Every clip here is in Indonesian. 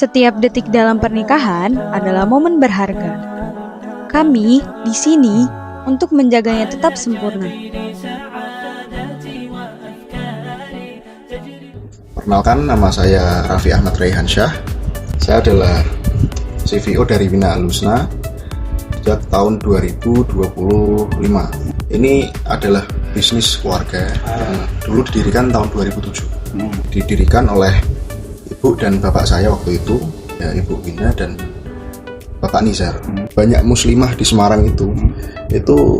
Setiap detik dalam pernikahan adalah momen berharga. Kami di sini untuk menjaganya tetap sempurna. Perkenalkan, nama saya Raffi Ahmad Raihansyah. Saya adalah CVO dari Wina Al-Husna sejak tahun 2025. Ini adalah bisnis keluarga yang dulu didirikan tahun 2007. Didirikan oleh ibu dan bapak saya waktu itu, ya Ibu Wina dan Bapak Nizar. Banyak muslimah di Semarang itu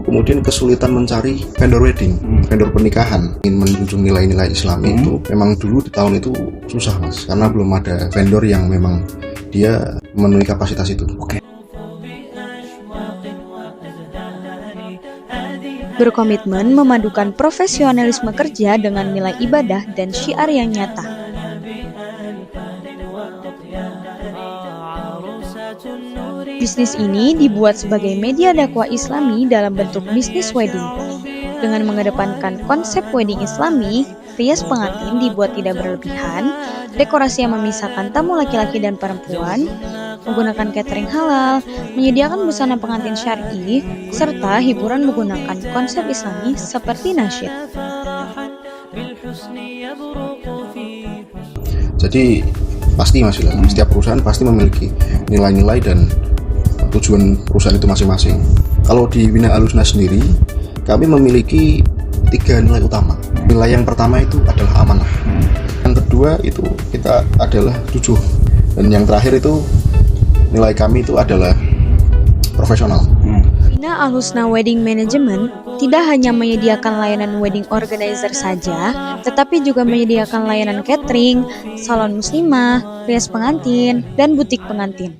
kemudian kesulitan mencari vendor wedding, vendor pernikahan. Ingin menjunjung nilai-nilai Islami itu memang dulu di tahun itu susah, Mas, karena belum ada vendor yang memang dia memenuhi kapasitas itu. Berkomitmen memadukan profesionalisme kerja dengan nilai ibadah dan syiar yang nyata. Bisnis ini dibuat sebagai media dakwah Islami dalam bentuk bisnis wedding. Dengan mengedepankan konsep wedding Islami, rias pengantin dibuat tidak berlebihan, dekorasi yang memisahkan tamu laki-laki dan perempuan, menggunakan catering halal, menyediakan busana pengantin syar'i, serta hiburan menggunakan konsep Islami seperti nasyid. Jadi pasti, Mas, setiap perusahaan pasti memiliki nilai-nilai dan tujuan perusahaan itu masing-masing. Kalau di Wina Al-Husna sendiri, kami memiliki 3 nilai utama. Nilai yang pertama itu adalah amanah. Yang kedua itu kita adalah jujur. Dan yang terakhir itu nilai kami itu adalah profesional. Wina Al-Husna Wedding Management tidak hanya menyediakan layanan wedding organizer saja, tetapi juga menyediakan layanan catering, salon muslimah, rias pengantin, dan butik pengantin.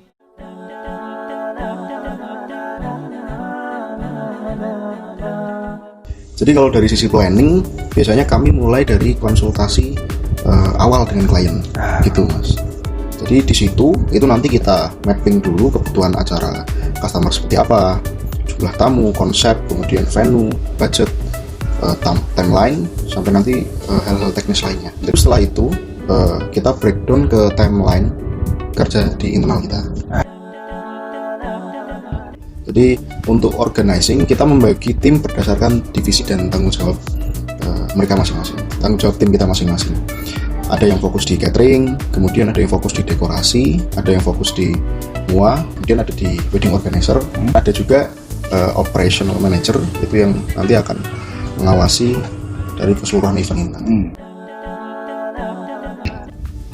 Jadi kalau dari sisi planning, biasanya kami mulai dari konsultasi awal dengan klien, gitu, Mas. Jadi di situ itu nanti kita mapping dulu kebutuhan acara customer seperti apa, jumlah tamu, konsep, kemudian venue, budget, timeline, sampai nanti hal-hal teknis lainnya. Jadi setelah itu kita breakdown ke timeline kerja di internal kita. Jadi untuk organizing kita membagi tim berdasarkan divisi dan tanggung jawab mereka masing-masing, tanggung jawab tim kita masing-masing. Ada yang fokus di catering, kemudian ada yang fokus di dekorasi, ada yang fokus di MUA, kemudian ada di wedding organizer, ada juga operational manager, itu yang nanti akan mengawasi dari keseluruhan event kita.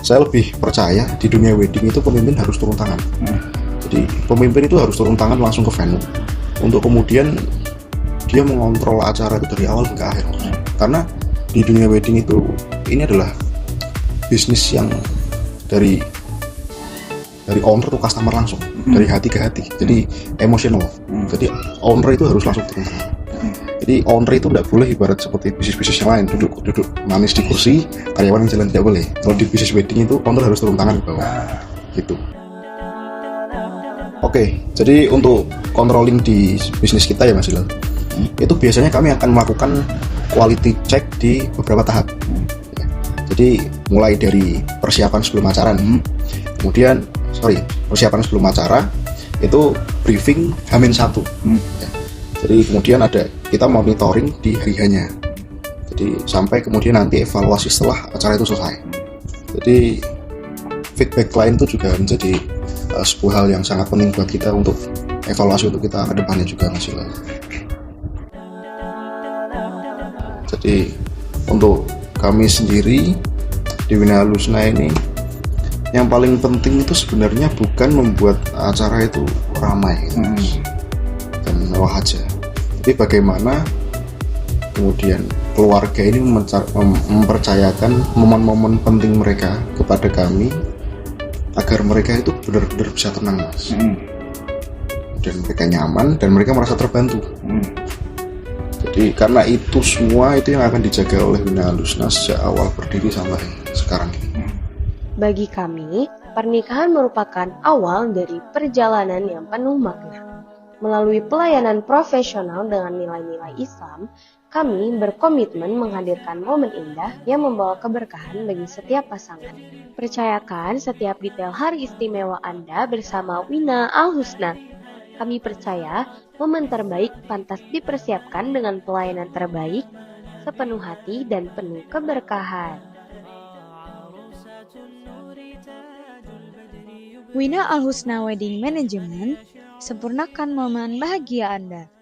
Saya lebih percaya di dunia wedding itu pemimpin harus turun tangan. Jadi pemimpin itu harus turun tangan langsung ke venue untuk kemudian dia mengontrol acara itu dari awal hingga akhir. Karena di dunia wedding itu ini adalah bisnis yang dari owner to customer langsung, dari hati ke hati. Jadi emosional. Jadi owner itu harus langsung turun tangan. Jadi owner itu tidak boleh ibarat seperti bisnis-bisnis yang lain, duduk manis di kursi, karyawan yang jalan, tidak boleh. Kalau di bisnis wedding itu owner harus turun tangan ke bawah. Gitu. Oke, jadi untuk controlling di bisnis kita ya, Mas Ilal, itu biasanya kami akan melakukan quality check di beberapa tahap. Jadi mulai dari persiapan sebelum acara, persiapan sebelum acara itu briefing H-1. Jadi kemudian kita monitoring di hari hanya. Jadi sampai kemudian nanti evaluasi setelah acara itu selesai. Jadi feedback klien itu juga menjadi sebuah hal yang sangat penting buat kita untuk evaluasi untuk kita ke depannya juga, Mas Ilal. Jadi untuk kami sendiri di Wina Al-Husna ini yang paling penting itu sebenarnya bukan membuat acara itu ramai dan mewah aja, tapi bagaimana kemudian keluarga ini mempercayakan momen-momen penting mereka kepada kami agar mereka itu benar-benar bisa tenang, Mas. Dan mereka nyaman dan mereka merasa terbantu. Jadi karena itu semua itu yang akan dijaga oleh Wina Al-Husna sejak awal berdiri sampai sekarang ini. Bagi kami, pernikahan merupakan awal dari perjalanan yang penuh makna. Melalui pelayanan profesional dengan nilai-nilai Islam, Kami berkomitmen menghadirkan momen indah yang membawa keberkahan bagi setiap pasangan. Percayakan setiap detail hari istimewa Anda bersama Wina Al-Husna. Kami percaya momen terbaik pantas dipersiapkan dengan pelayanan terbaik, sepenuh hati dan penuh keberkahan. Wina Al-Husna Wedding Management, sempurnakan momen bahagia Anda.